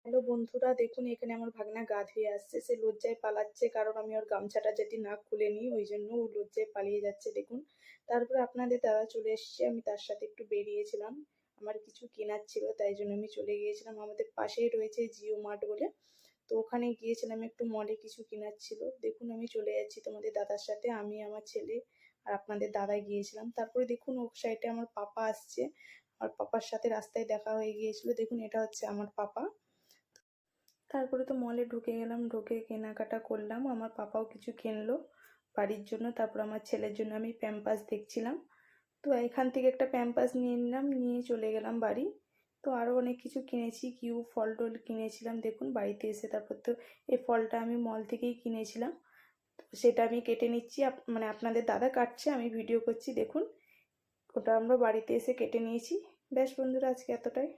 Hello বন্ধুরা, দেখুন এখানে আমার ভাগনা গা ধুয়ে আসছে। সে লজ্জায় পালাচ্ছে, কারণ আমি ওর গামছাটা যদি না খুলে নিই ওই জন্য ও লজ্জায় পালিয়ে যাচ্ছে। দেখুন, তারপরে আপনাদের দাদা চলে এসছে, আমি তার সাথে একটু বেরিয়েছিলাম। আমার কিছু কেনার ছিল, তাই জন্য আমি চলে গিয়েছিলাম। আমাদের পাশেই রয়েছে জিও মার্ট বলে, তো ওখানে গিয়েছিলাম, একটু মলে কিছু কেনার ছিল। দেখুন আমি চলে যাচ্ছি তোমাদের দাদার সাথে, আমি আমার ছেলে আর আপনাদের দাদাই গিয়েছিলাম। তারপরে দেখুন ও সাইডে আমার পাপা আসছে, আমার পাপার সাথে রাস্তায় দেখা হয়ে গিয়েছিল। দেখুন এটা হচ্ছে আমার পাপা। তারপরে তো মলে ঢুকে গেলাম, ঢুকে কেনাকাটা করলাম। আমার পাপাও কিছু কিনলো বাড়ির জন্য, তারপর আমার ছেলের জন্য আমি প্যাম্পাস দেখছিলাম। তো এখান থেকে একটা প্যাম্পাস নিয়ে নিলাম, নিয়ে চলে গেলাম বাড়ি। তো আরও অনেক কিছু কিনেছি, ফল টল কিনেছিলাম। দেখুন বাড়িতে এসে তারপর তো এই ফলটা আমি মল থেকেই কিনেছিলাম, তো সেটা আমি কেটে নিচ্ছি। মানে আপনাদের দাদা কাটছে, আমি ভিডিও করছি। দেখুন ওটা আমরা বাড়িতে এসে কেটে নিয়েছি। ব্যাস বন্ধুরা, আজকে এতটাই।